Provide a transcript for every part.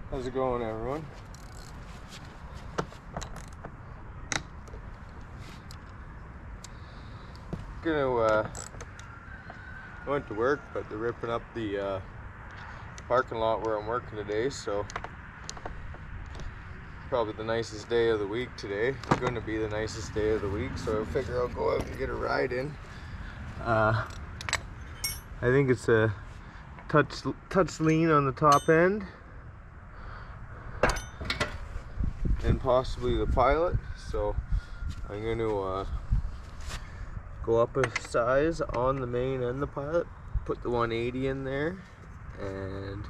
How's it going, everyone? I went to work, but they're ripping up the parking lot where I'm working today, so probably the nicest day of the week today. It's going to be the nicest day of the week, so I figure I'll go out and get a ride in. I think it's a touch lean on the top end, and possibly the pilot. So I'm going to go up a size on the main and the pilot, put the 180 in there, and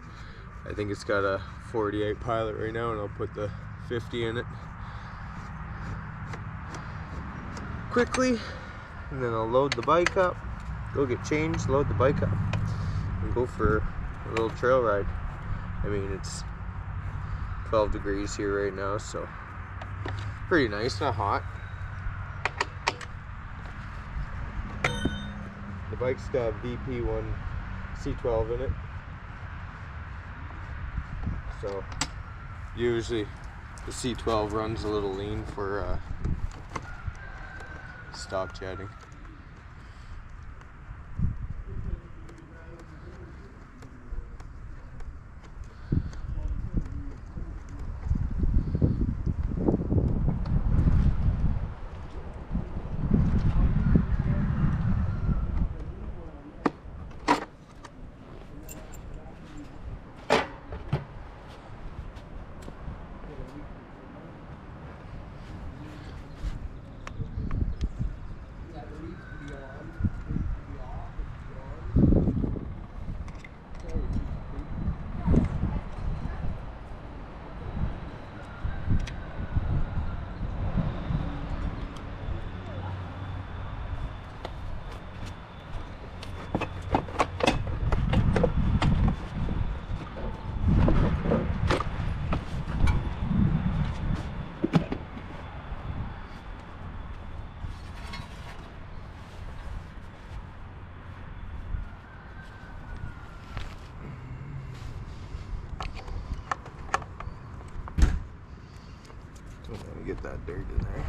I think it's got a 48 pilot right now, and I'll put the 50 in it quickly, and then I'll load the bike up, go get changed, load the bike up, and go for a little trail ride. I mean, it's 12 degrees here right now, so pretty nice, not hot. The bike's got VP1 C12 in it, so usually the C12 runs a little lean for stock jetting. Don't want to get that dirt in there.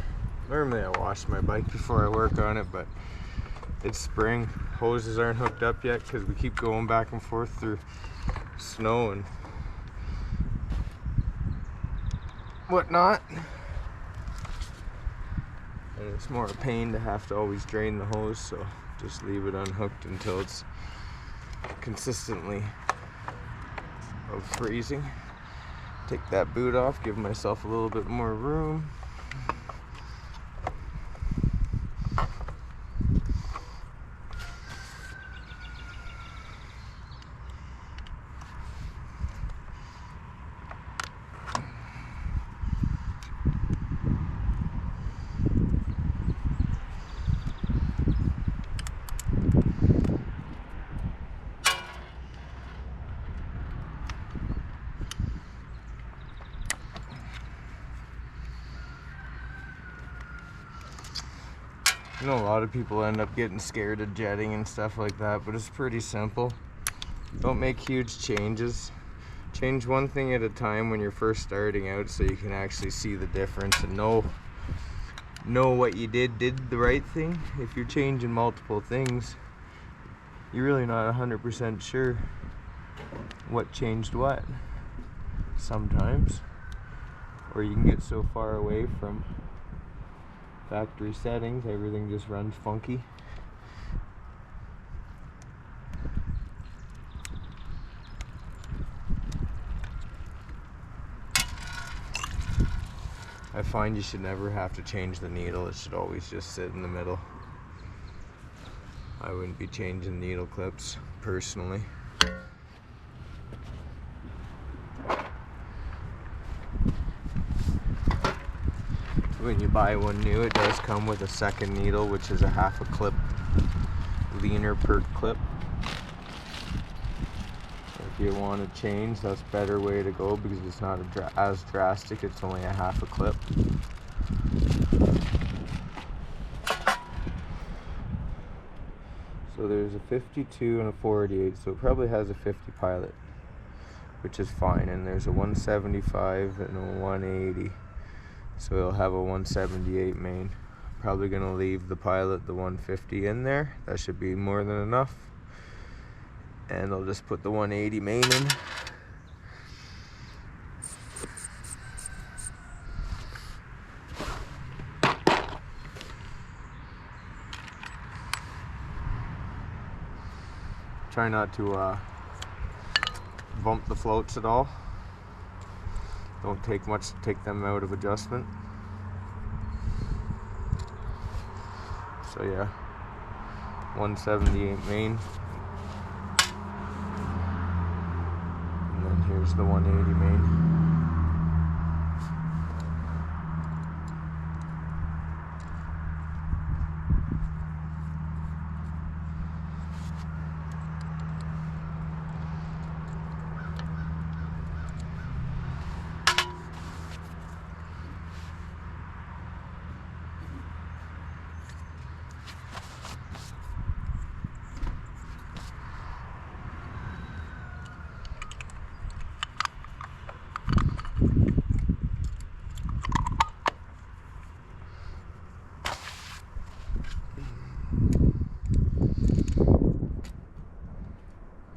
Normally I wash my bike before I work on it, but it's spring. Hoses aren't hooked up yet because we keep going back and forth through snow and whatnot. And it's more a pain to have to always drain the hose, so just leave it unhooked until it's consistently of freezing. Take that boot off, give myself a little bit more room. I know a lot of people end up getting scared of jetting and stuff like that, but it's pretty simple. Don't make huge changes. Change one thing at a time when you're first starting out, so you can actually see the difference and know what you did the right thing. If you're changing multiple things, you're really not 100% sure what changed what sometimes, or you can get so far away from factory settings, everything just runs funky. I find you should never have to change the needle. It should always just sit in the middle. I wouldn't be changing needle clips personally. When you buy one new, it does come with a second needle, which is a half a clip leaner per clip. If you want to change, that's a better way to go because it's not as drastic. It's only a half a clip. So there's a 52 and a 48, so it probably has a 50 pilot. which is fine, and there's a 175 and a 180, so it'll have a 178 main. Probably gonna leave the pilot, the 150 in there. That should be more than enough, and I'll just put the 180 main in. Try not to bump the floats at all. Don't take much to take them out of adjustment. So yeah, 178 main. And then here's the 180 main.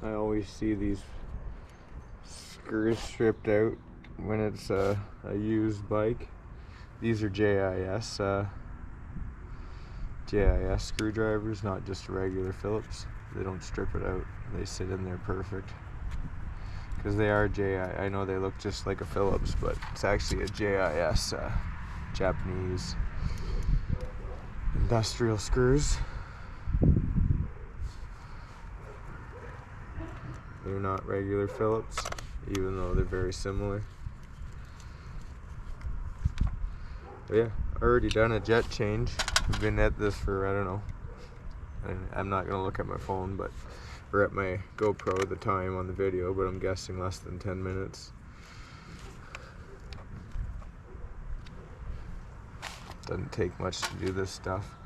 I always see these screws stripped out when it's a used bike. These are JIS screwdrivers, not just regular Phillips. They don't strip it out. They sit in there perfect. Because they are I know they look just like a Phillips, but it's actually a JIS, Japanese industrial screws. They're not regular Phillips, even though they're very similar. But yeah, already done a jet change. I've been at this for, I don't know, I'm not gonna look at my phone, but we're at my GoPro the time on the video, but I'm guessing less than 10 minutes. Doesn't take much to do this stuff.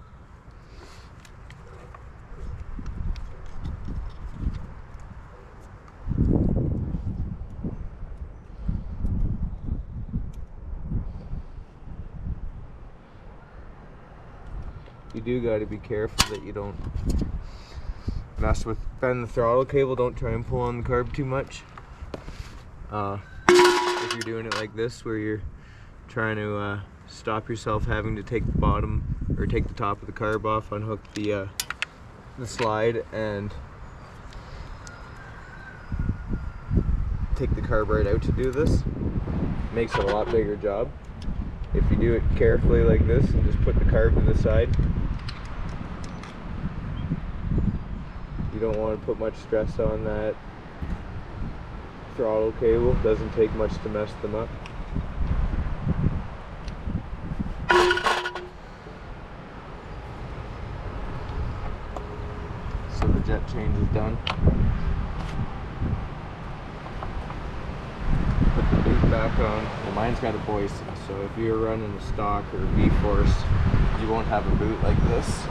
You do got to be careful that you don't bend the throttle cable. Don't try and pull on the carb too much. If you're doing it like this, where you're trying to stop yourself having to take the bottom or take the top of the carb off, unhook the slide, and take the carb right out to do this, makes it a lot bigger job. If you do it carefully like this and just put the carb to the side, you don't want to put much stress on that throttle cable. Doesn't take much to mess them up. So the jet change is done. Put the boot back on. Well, mine's got a Boyson, so if you're running a stock or a V-Force, you won't have a boot like this.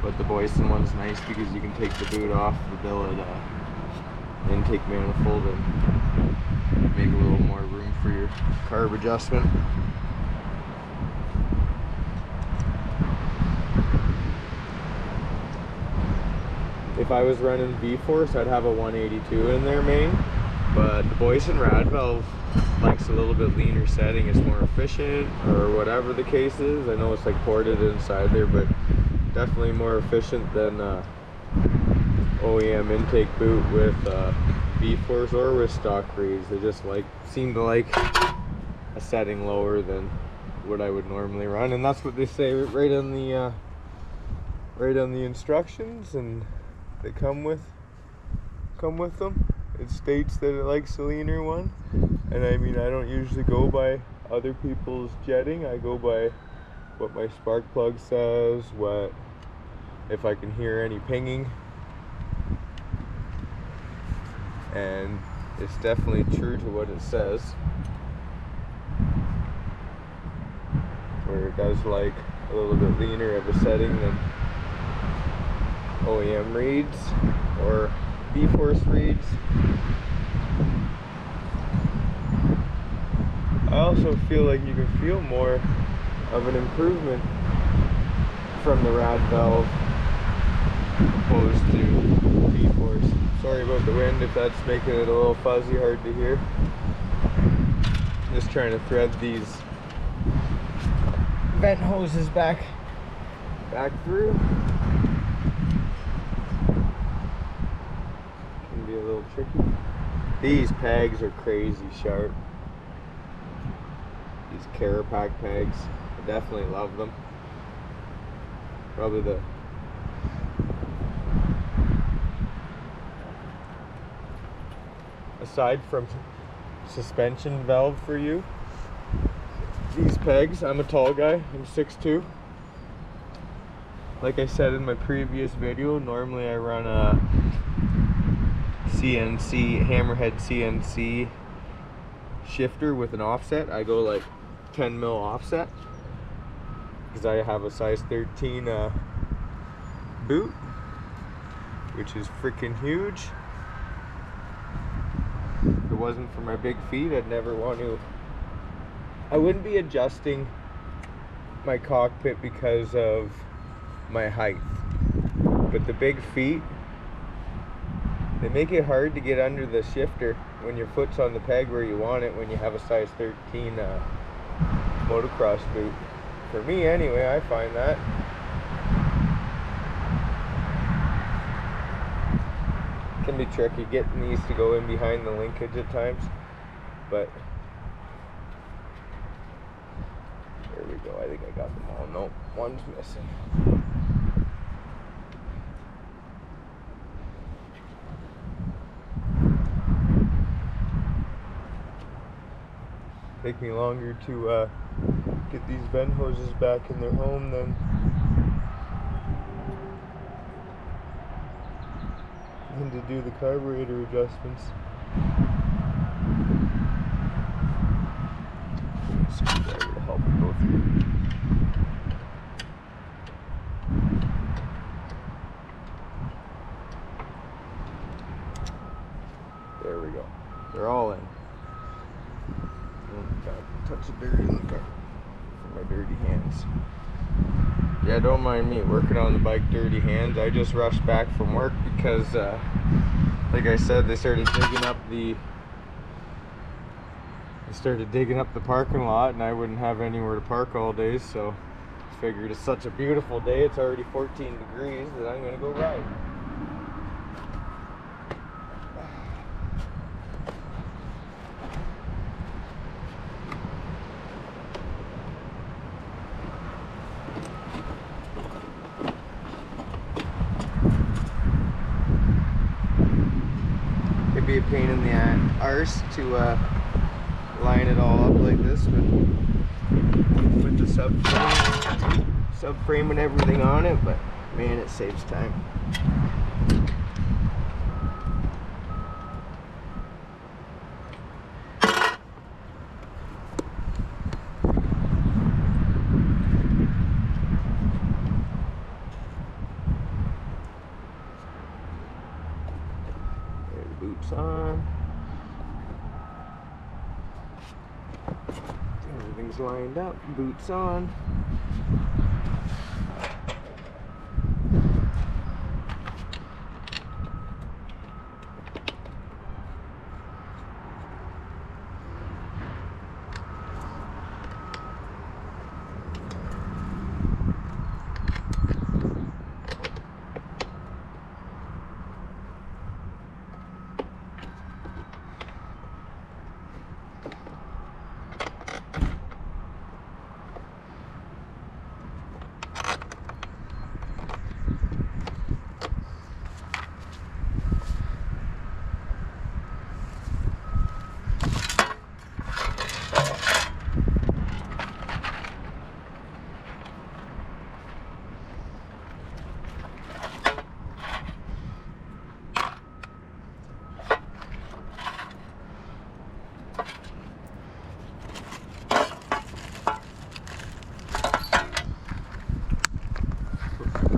But the Boyson one's nice because you can take the boot off the billet intake manifold and make a little more room for your carb adjustment. If I was running V-Force, I'd have a 182 in there main, but the Boyson rad valve likes a little bit leaner setting. It's more efficient, or whatever the case is. I know it's like ported inside there, but definitely more efficient than OEM intake boot with V-Force or with stock reeds. They just seem to like a setting lower than what I would normally run, and that's what they say right on the instructions, and they come with them. It states that it likes a leaner one, and I mean, I don't usually go by other people's jetting. I go by what my spark plug says, what if I can hear any pinging, and it's definitely true to what it says, where it does like a little bit leaner of a setting than OEM reeds or B-force reeds. I also feel like you can feel more of an improvement from the rad valve opposed to B-force. Sorry about the wind if that's making it a little fuzzy, hard to hear. Just trying to thread these vent hoses back through. Can be a little tricky. These pegs are crazy sharp. These Carapac pegs, I definitely love them. Probably the aside from suspension valve for you, these pegs, I'm a tall guy, I'm 6'2". Like I said in my previous video, normally I run a CNC, hammerhead CNC shifter with an offset. I go like 10 mil offset because I have a size 13 boot, which is freaking huge. If it wasn't for my big feet, I'd never want to. I wouldn't be adjusting my cockpit because of my height, but the big feet, they make it hard to get under the shifter when your foot's on the peg where you want it when you have a size 13 motocross boot. For me anyway, I find that. It can be tricky getting these to go in behind the linkage at times, but there we go. I think I got them all. Nope, one's missing. Take me longer to get these vent hoses back in their home than to do the carburetor adjustments. Screwdriver to help go through. There we go. They're all in. Touch of dirt in the car for my dirty hands. Yeah, don't mind me working on the bike dirty hands. I just rushed back from work because like I said, they started digging up the parking lot and I wouldn't have anywhere to park all day, so I figured it's such a beautiful day, it's already 14 degrees, that I'm gonna go ride. It'd be a pain in the arse to line it all up like this with the subframe and everything on it, but man, it saves time. There, the boots on. Everything's lined up, boots on.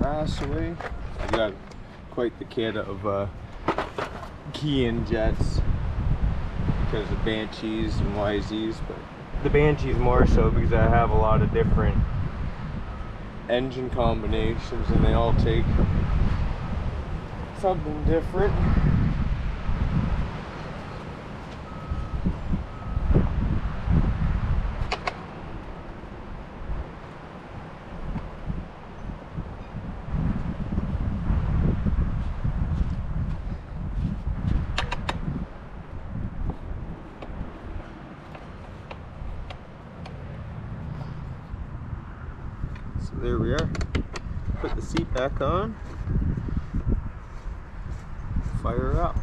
grass away. I got quite the kit of key-in jets because of Banshees and YZs, but the Banshees more so because I have a lot of different engine combinations and they all take something different. So there we are. Put the seat back on. Fire up.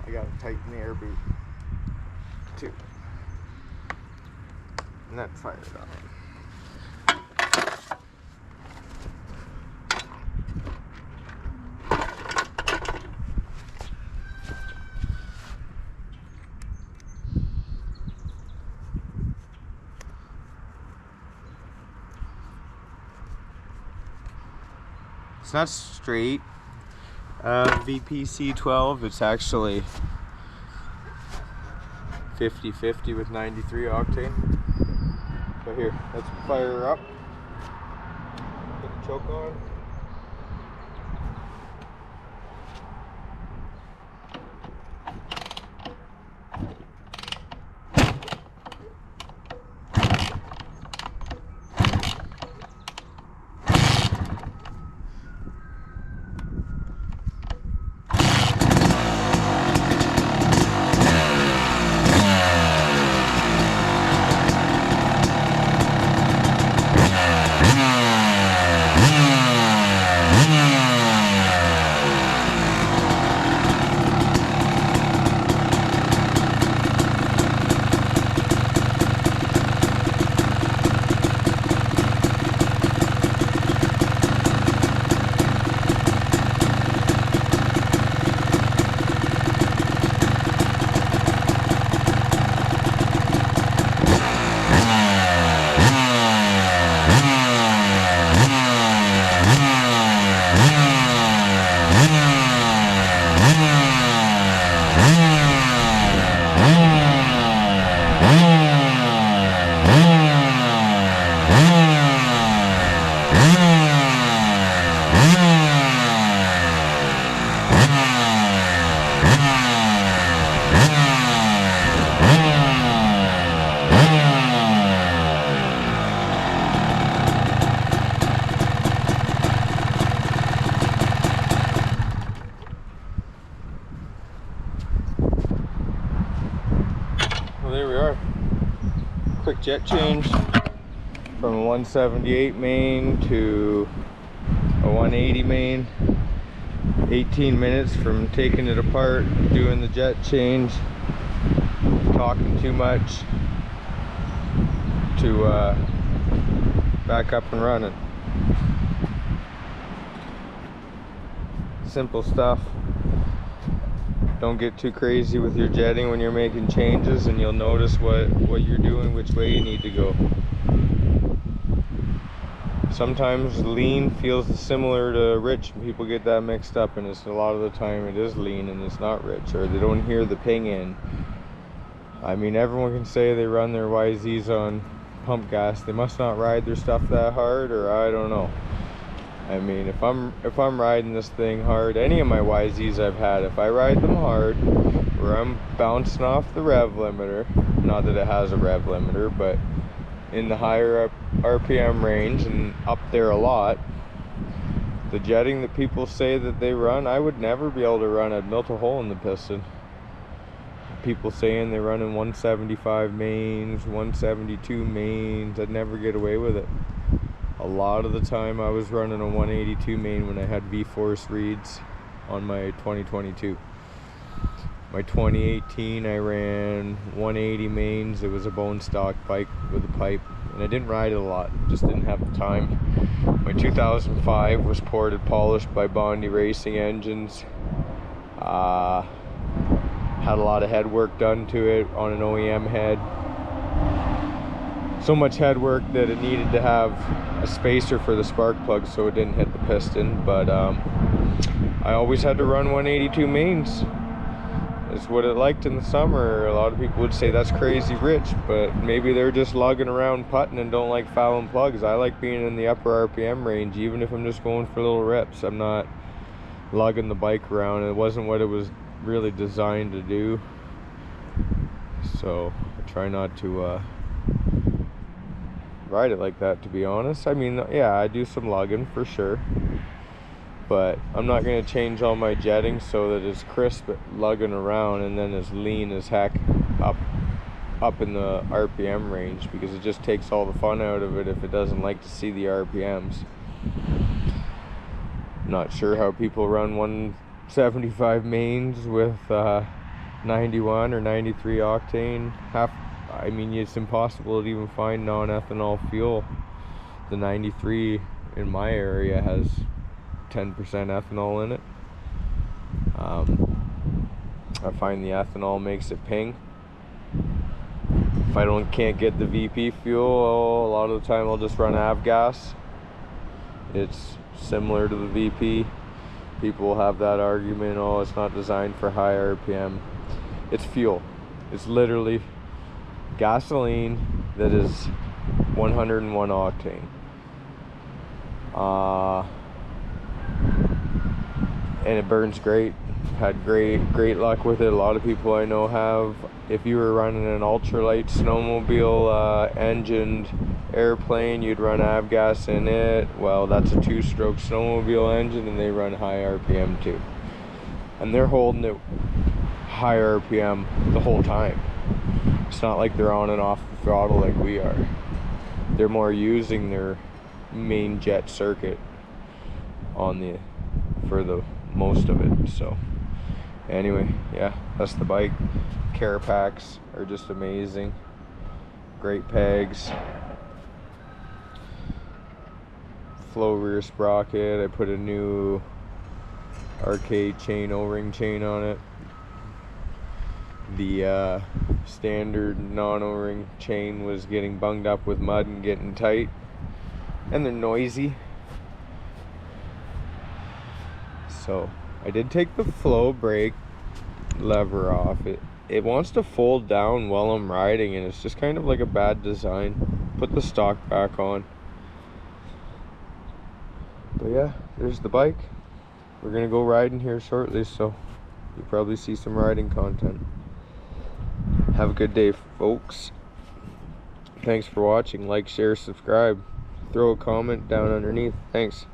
I gotta tighten the air boot too. And that fired up. It's not straight. VPC12, it's actually 50-50 with 93 octane. But here, let's fire her up. Put the choke on. Well, there we are. Quick jet change from a 178 main to a 180 main. 18 minutes from taking it apart, doing the jet change, talking too much, to back up and running. Simple stuff. Don't get too crazy with your jetting when you're making changes, and you'll notice what you're doing, which way you need to go. Sometimes lean feels similar to rich, and people get that mixed up, and it's a lot of the time it is lean and it's not rich, or they don't hear the ping in. I mean, everyone can say they run their YZs on pump gas. They must not ride their stuff that hard, or I don't know. I mean, if I'm riding this thing hard, any of my YZs I've had, if I ride them hard, where I'm bouncing off the rev limiter, not that it has a rev limiter, but in the higher up RPM range and up there a lot, the jetting that people say that they run, I would never be able to run. I'd melt a hole in the piston. people saying they're running 175 mains, 172 mains. I'd never get away with it. A lot of the time I was running a 182 main when I had V-Force reeds on my 2022. My 2018 I ran 180 mains. It was a bone stock bike with a pipe, and I didn't ride it a lot, just didn't have the time. My 2005 was ported polished by Bondi Racing Engines. Had a lot of head work done to it on an OEM head. So much head work that it needed to have a spacer for the spark plug so it didn't hit the piston. But I always had to run 182 mains. It's what it liked in the summer. A lot of people would say that's crazy rich, but maybe they're just lugging around putting and don't like fouling plugs. I like being in the upper RPM range, even if I'm just going for little rips. I'm not lugging the bike around. It wasn't what it was really designed to do, so I try not to ride it like that, to be honest. I mean, yeah, I do some lugging for sure, but I'm not going to change all my jetting so that it's crisp lugging around and then as lean as heck up in the RPM range, because it just takes all the fun out of it if it doesn't like to see the RPMs. Not sure how people run 175 mains with 91 or 93 octane. I mean, it's impossible to even find non-ethanol fuel. The 93 in my area has 10% ethanol in it. I find the ethanol makes it ping. If I can't get the VP fuel, a lot of the time I'll just run avgas. It's similar to the VP. People will have that argument, oh, it's not designed for high RPM. It's fuel. It's literally gasoline that is 101 octane. And it burns great. Had great luck with it. A lot of people I know have. If you were running an ultralight snowmobile engined airplane, you'd run avgas in it. Well, that's a 2-stroke snowmobile engine and they run high RPM too, and they're holding it high RPM the whole time. It's not like they're on and off the throttle like we are. They're more using their main jet circuit for the most of it. So anyway, yeah, that's the bike. Carapacks are just amazing. Great pegs. Flow rear sprocket. I put a new arcade chain, O-ring chain on it. The standard non-O-ring chain was getting bunged up with mud and getting tight, and they're noisy. So I did take the flow brake lever off. It wants to fold down while I'm riding, and it's just kind of like a bad design. Put the stock back on. But yeah, there's the bike. We're gonna go riding here shortly, so you'll probably see some riding content. Have a good day, folks. Thanks for watching. Like, share, subscribe. Throw a comment down underneath. Thanks.